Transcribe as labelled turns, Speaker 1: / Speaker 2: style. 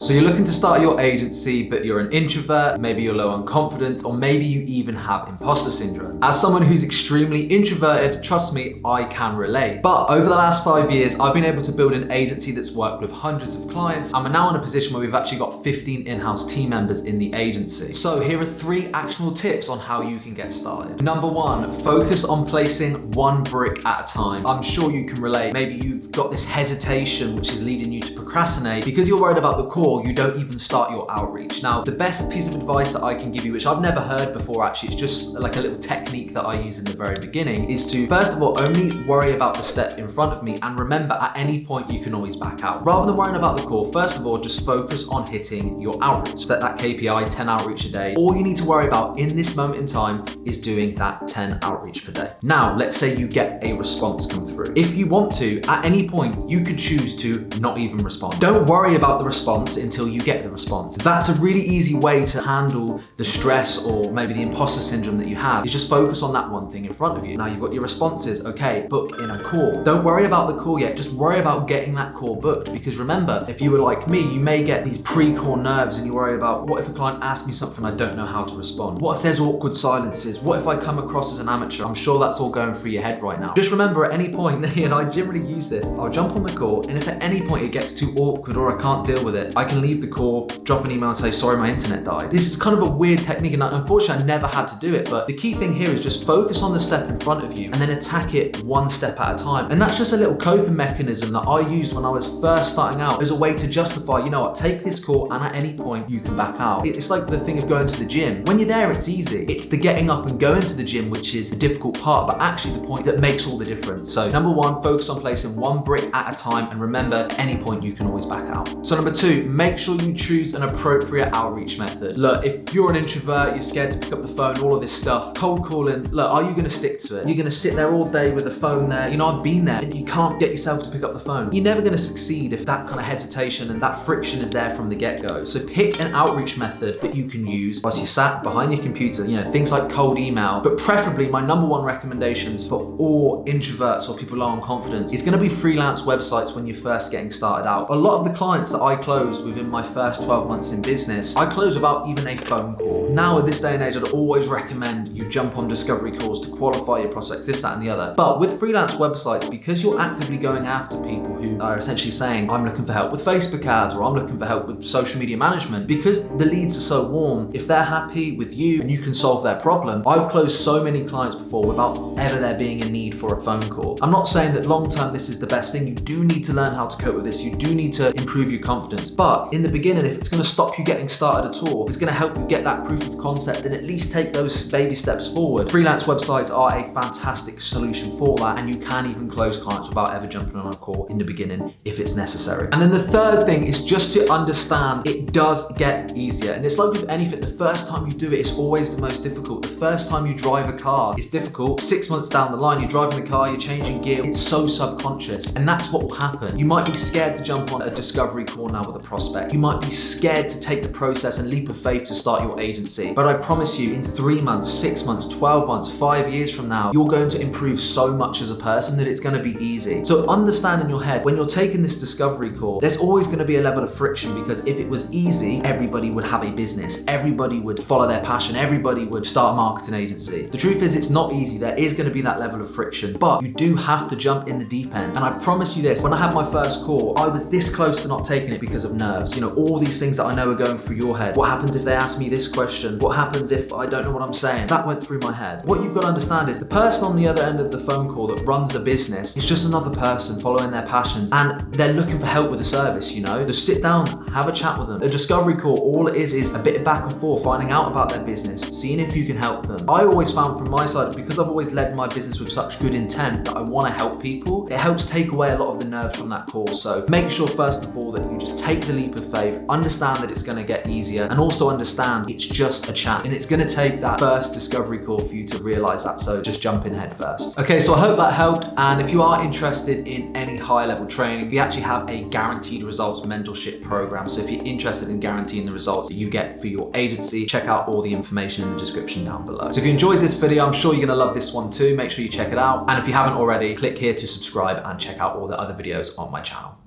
Speaker 1: So you're looking to start your agency, but you're an introvert, maybe you're low on confidence, or maybe you even have imposter syndrome. As someone who's extremely introverted, trust me, I can relate. But over the last 5 years, I've been able to build an agency that's worked with hundreds of clients, and we're now in a position where we've actually got 15 in-house team members in the agency. So here are 3 actionable tips on how you can get started. Number 1, focus on placing one brick at a time. I'm sure you can relate. Maybe you've got this hesitation which is leading you to procrastinate because you're worried about the call. You don't even start your outreach. Now, the best piece of advice that I can give you, which I've never heard before actually, it's just like a little technique that I use in the very beginning, is to first of all only worry about the step in front of me, and remember at any point you can always back out. Rather than worrying about the call, first of all just focus on hitting your outreach. Set that KPI, 10 outreach a day. All you need to worry about in this moment in time is doing that 10 outreach per day. Now, let's say you get a response come through. If you want to, at any point, you could choose to not even respond. Don't worry about the response until you get the response. That's a really easy way to handle the stress or maybe the imposter syndrome that you have, is just focus on that one thing in front of you. Now you've got your responses, okay, book in a call. Don't worry about the call yet, just worry about getting that call booked, because remember, if you were like me, you may get these pre-call nerves and you worry about, what if a client asks me something I don't know how to respond? What if there's awkward silences? What if I come across as an amateur? I'm sure that's all going through your head right now. Just remember at any point, and I generally use this, I'll jump on the call, and if at any point it gets too awkward or I can't deal with it, I can leave the call, drop an email and say, sorry, my internet died. This is kind of a weird technique, and unfortunately I never had to do it, but the key thing here is just focus on the step in front of you and then attack it one step at a time. And that's just a little coping mechanism that I used when I was first starting out as a way to justify, you know what, take this call and at any point you can back out. It's like the thing of going to the gym. When you're there, it's easy. It's the getting up and going to the gym which is the difficult part, but actually the point that makes all the difference. So number 1, focus on placing one brick at a time, and remember, at any point you can always back out. So number 2, make sure you choose an appropriate outreach method. Look, if you're an introvert, you're scared to pick up the phone, all of this stuff, cold calling, look, are you gonna stick to it? You're gonna sit there all day with the phone there. You know, I've been there, and you can't get yourself to pick up the phone. You're never gonna succeed if that kind of hesitation and that friction is there from the get-go. So pick an outreach method that you can use whilst you're sat behind your computer, you know, things like cold email, but preferably my number 1 recommendations for all introverts or people low on confidence is gonna be freelance websites when you're first getting started out. A lot of the clients that I closed within my first 12 months in business, I closed without even a phone call. Now, at this day and age, I'd always recommend you jump on discovery calls to qualify your prospects, this, that, and the other. But with freelance websites, because you're actively going after people who are essentially saying, I'm looking for help with Facebook ads, or I'm looking for help with social media management, because the leads are so warm, if they're happy with you and you can solve their problem, I've closed so many clients before without ever there being a need for a phone call. I'm not saying that long term this is the best thing. You do need to learn how to cope with this. You do need to improve your confidence. But in the beginning, if it's going to stop you getting started at all, if it's going to help you get that proof of concept, then at least take those baby steps forward. Freelance websites are a fantastic solution for that, and you can even close clients without ever jumping on a call in the beginning if it's necessary. And then the third thing is just to understand it does get easier. And it's like with anything, the first time you do it, it's always the most difficult. The first time you drive a car, it's difficult. 6 months down the line, you're driving the car, you're changing gear, it's so subconscious, and that's what will happen. You might be scared to jump on a discovery call now with a prospect. You might be scared to take the process and leap of faith to start your agency. But I promise you, in 3 months, 6 months, 12 months, 5 years from now, you're going to improve so much as a person that it's going to be easy. So understand in your head, when you're taking this discovery call, there's always going to be a level of friction, because if it was easy, everybody would have a business. Everybody would follow their passion. Everybody would start a marketing agency. The truth is, it's not easy. There is going to be that level of friction, but you do have to jump in the deep end. And I promise you this, when I had my first call, I was this close to not taking it because of nerves. You know, all these things that I know are going through your head. What happens if they ask me this question? What happens if I don't know what I'm saying? That went through my head. What you've got to understand is the person on the other end of the phone call that runs the business is just another person following their passions, and they're looking for help with a service, you know? Just sit down, have a chat with them. A discovery call, all it is a bit of back and forth, finding out about their business, seeing if you can help them. I always found from my side, because I've always led my business with such good intent that I want to help people, it helps take away a lot of the nerves from that call. So make sure first of all that you just take the leap of faith, understand that it's going to get easier, and also understand it's just a chat, and it's going to take that first discovery call for you to realize that. So just jump in head first. Okay, so I hope that helped, and if you are interested in any higher level training, we actually have a guaranteed results mentorship program. So if you're interested in guaranteeing the results that you get for your agency, check out all the information in the description down below. So if you enjoyed this video, I'm sure you're going to love this one too. Make sure you check it out, and if you haven't already, click here to subscribe and check out all the other videos on my channel.